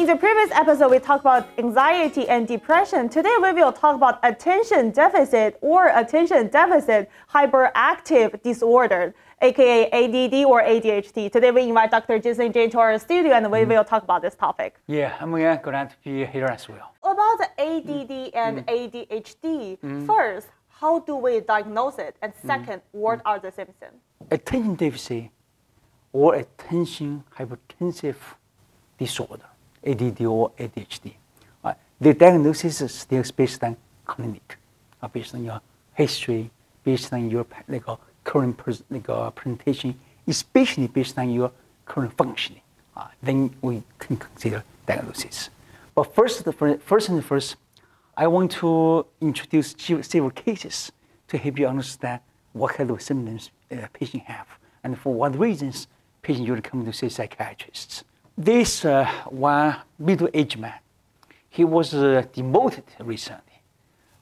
the previous episode, we talked about anxiety and depression. Today, we will talk about attention deficit or attention deficit hyperactive disorder, aka ADD or ADHD. Today, we invite Dr. Jian to our studio, and we will talk about this topic. Yeah, I'm glad to be here as well. About the ADD and ADHD, first, how do we diagnose it? And second, what are the symptoms? Attention deficit or attention hypertensive disorder, ADD or ADHD. The diagnosis is still based on clinic, based on your history, based on your current presentation, especially based on your current functioning. Then we can consider diagnosis. But first, I want to introduce several cases to help you understand what kind of symptoms patients have and for what reasons patients usually come to see psychiatrists. This one middle-aged man, he was demoted recently.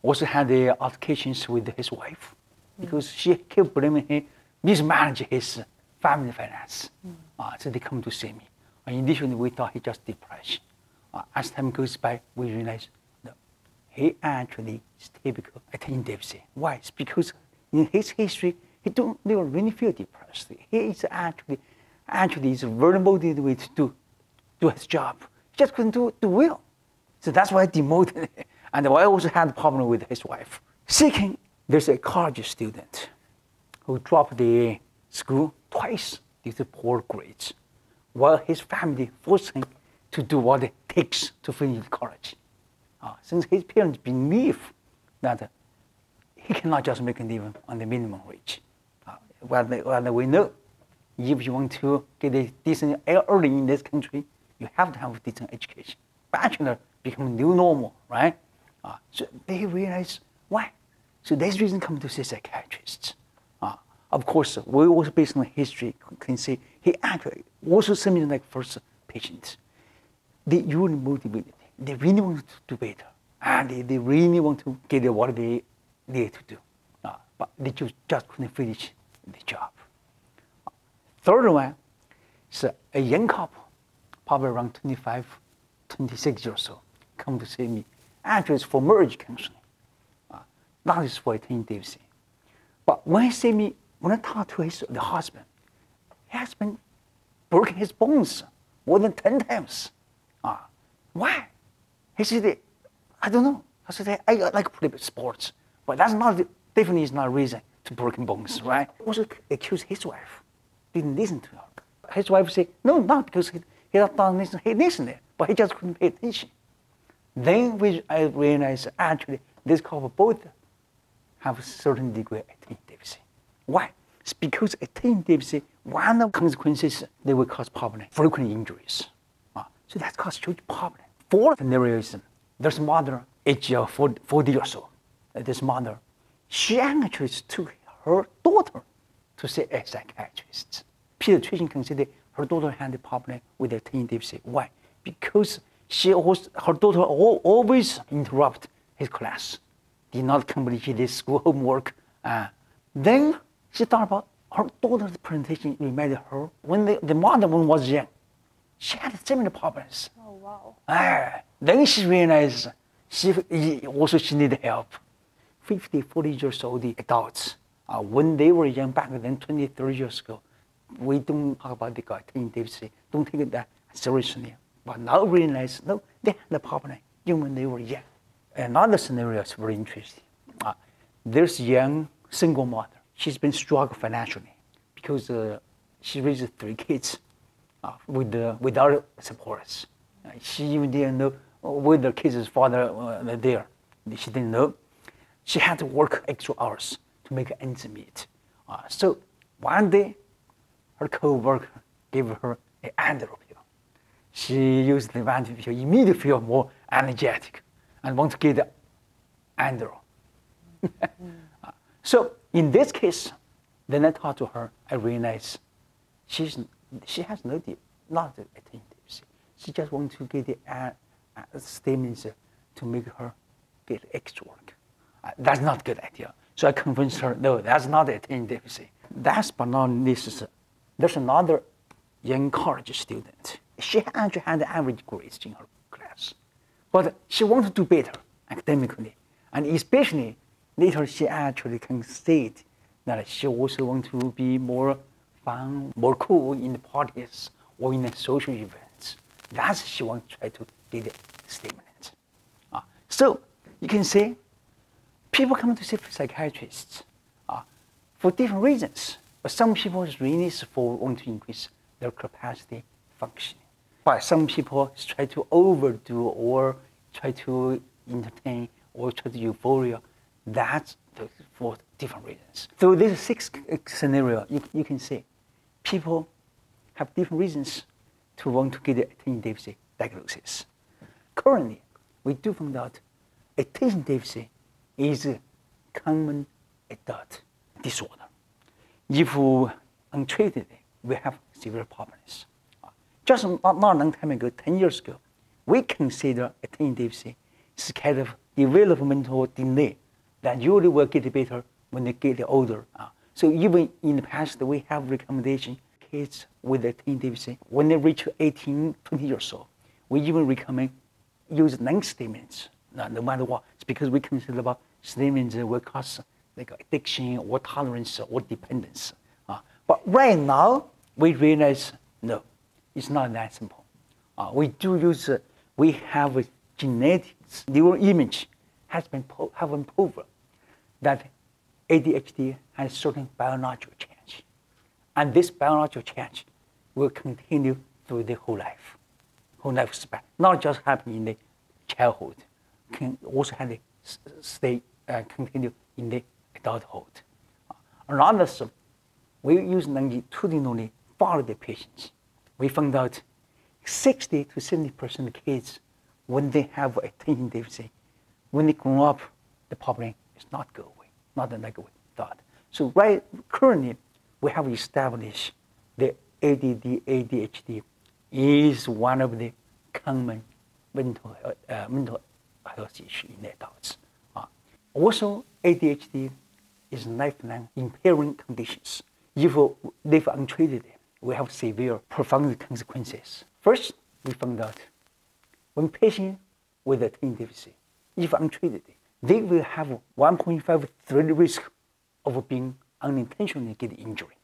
Also had altercations with his wife because she kept blaming him mismanage his family finance. So they come to see me. Initially, we thought he just depressed. As time goes by, we realize no, he actually is typical attention deficit. Why? It's because in his history, he don't really feel depressed. He is actually is very motivated to do his job. He just couldn't do well. So that's why I demoted him. And I also had a problem with his wife. Second, there's a college student who dropped the school twice due to poor grades, while his family forced him to do what it takes to finish college. Since his parents believe that he cannot just make a living on the minimum wage. Well, we know if you want to get a decent early in this country, you have to have a decent education. Bachelor become new normal, right? So they realize why. So this reason come to see psychiatrists. Of course, we also based on history can say he actually also similar like first patient. They really motivated. They really want to do better, and they really want to get what they need to do, but they just couldn't finish the job. Third one is a young couple, probably around 25, 26 years old, come to see me. Actually, it's for marriage counseling. Not just for attention deficit. But when I talk to the husband broken his bones more than 10 times. Why? He said, I don't know. I said, I like to play sports, but that's definitely is not a reason to broken bones, right? Also accused his wife, didn't listen to her. His wife said, no, not because he not listen, he listened, but he just couldn't pay attention. Then I realized actually this couple both have a certain degree of attention deficit. Why? It's because attention deficit, one of the consequences, they will cause problem, frequent injuries. So that causes huge problem. Fourth scenario is there's a mother, age 40 years old. This mother, she actually took her daughter to see a psychiatrist. Pediatrician considered her daughter had a problem with attention deficit. Why? Because her daughter always interrupt his class, did not complete his school homework. Then she thought about her daughter's presentation reminded her when the mother was young, she had similar problems. Oh, wow. Then she realized she needed help. 50, 40 years old adults, when they were young back then, 20, 30 years ago, we don't talk about the attention deficit, don't take it that seriously. But now realize, no, they had the problem even when they were young. Another scenario is very interesting. There's a young single mother. She's been struggling financially because she raised 3 kids without supports. She even didn't know where the kids' father were there. She didn't know. She had to work extra hours to make ends meet. So one day, her co-worker gave her an Adderall pill. She used the Adderall pill, immediately feel more energetic and want to get the Adderall. So in this case, then I talked to her, I realized she has not the attention deficit. She just wants to get the statements to make her get extra work. That's not a good idea. So I convinced her, no, that's not attention deficit. Last but not least, there's another young college student. She actually had average grades in her but she wants to do better academically. And especially later she actually can state that she also wants to be more fun, more cool in the parties or in the social events. That's she wants to try to get the statement. So you can say people come to see psychiatrists for different reasons. But some people really want to increase their capacity functioning. But some people try to overdo or try to entertain or try to euphoria. That's for different reasons. So there's 6 scenarios you can see. People have different reasons to want to get the attention deficit diagnosis. Currently, we do find out attention deficit is a common adult disorder. If untreated, we have severe problems. Just not a long time ago, 10 years ago, we consider attention deficit is kind of developmental delay that usually will get better when they get older. So even in the past, we have recommendation kids with attention deficit, when they reach 18, 20 years old, we even recommend use non-statements, no matter what. It's because we consider about statements will cause like addiction or tolerance or dependence. But right now, we realize, no, it's not that simple. We do use, we have a genetics, neural image have been proven that ADHD has certain biological change. And this biological change will continue through the whole lifespan, not just happen in the childhood, can also have the continue in the adulthood. Another, we use longitudinally follow the patients. We found out 60 to 70% of kids, when they have attention deficit, when they grow up, the problem is not go away, not like we thought. So currently, we have established the ADD, ADHD is one of the common mental health issues in adults. Also, ADHD is lifelong impairing conditions. If untreated, we have severe, profound consequences. First, we found out when patients with attention deficit, if untreated, they will have 1.53 risk of being unintentionally get injury.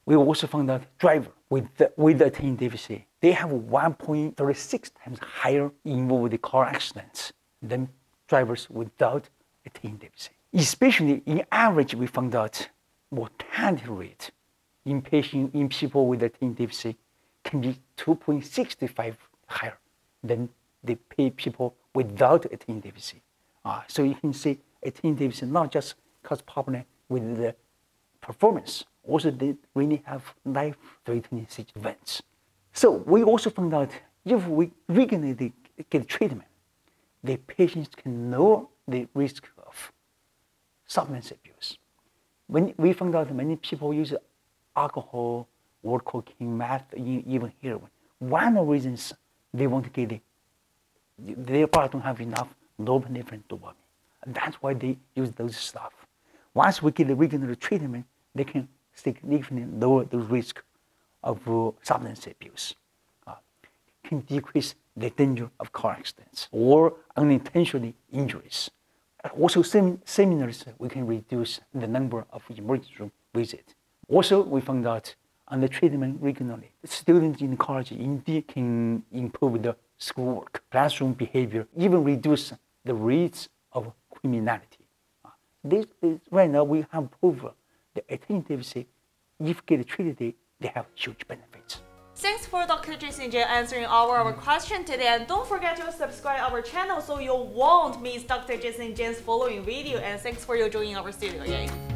We also found out driver with attention deficit, they have 1.36 times higher involved car accidents than drivers without attention deficit. Especially in average, we found out mortality rate in people with attention deficit can be 2.65 higher than the people without attention deficit. So you can see attention deficit not just cause problem with the performance, also they really have life-threatening events. So we also found out if we regularly get treatment, the patients can lower the risk of substance abuse. When we found out many people use alcohol or cocaine, meth, even heroin, one of the reasons they want to get it, their body don't have enough norepinephrine dopamine. And that's why they use those stuff. Once we get the regular treatment, they can significantly lower the risk of substance abuse, can decrease the danger of car accidents or unintentional injuries. Also, seminars, we can reduce the number of emergency room visits. Also, we found out on the treatment regularly, students in college indeed can improve the schoolwork, classroom behavior, even reduce the rates of criminality. Right now, we have proven the attention deficit, if get treated, they have huge benefits. Thanks for Dr. Jian answering our question today, and don't forget to subscribe our channel so you won't miss Dr. Jian's following video. And thanks for joining our studio again.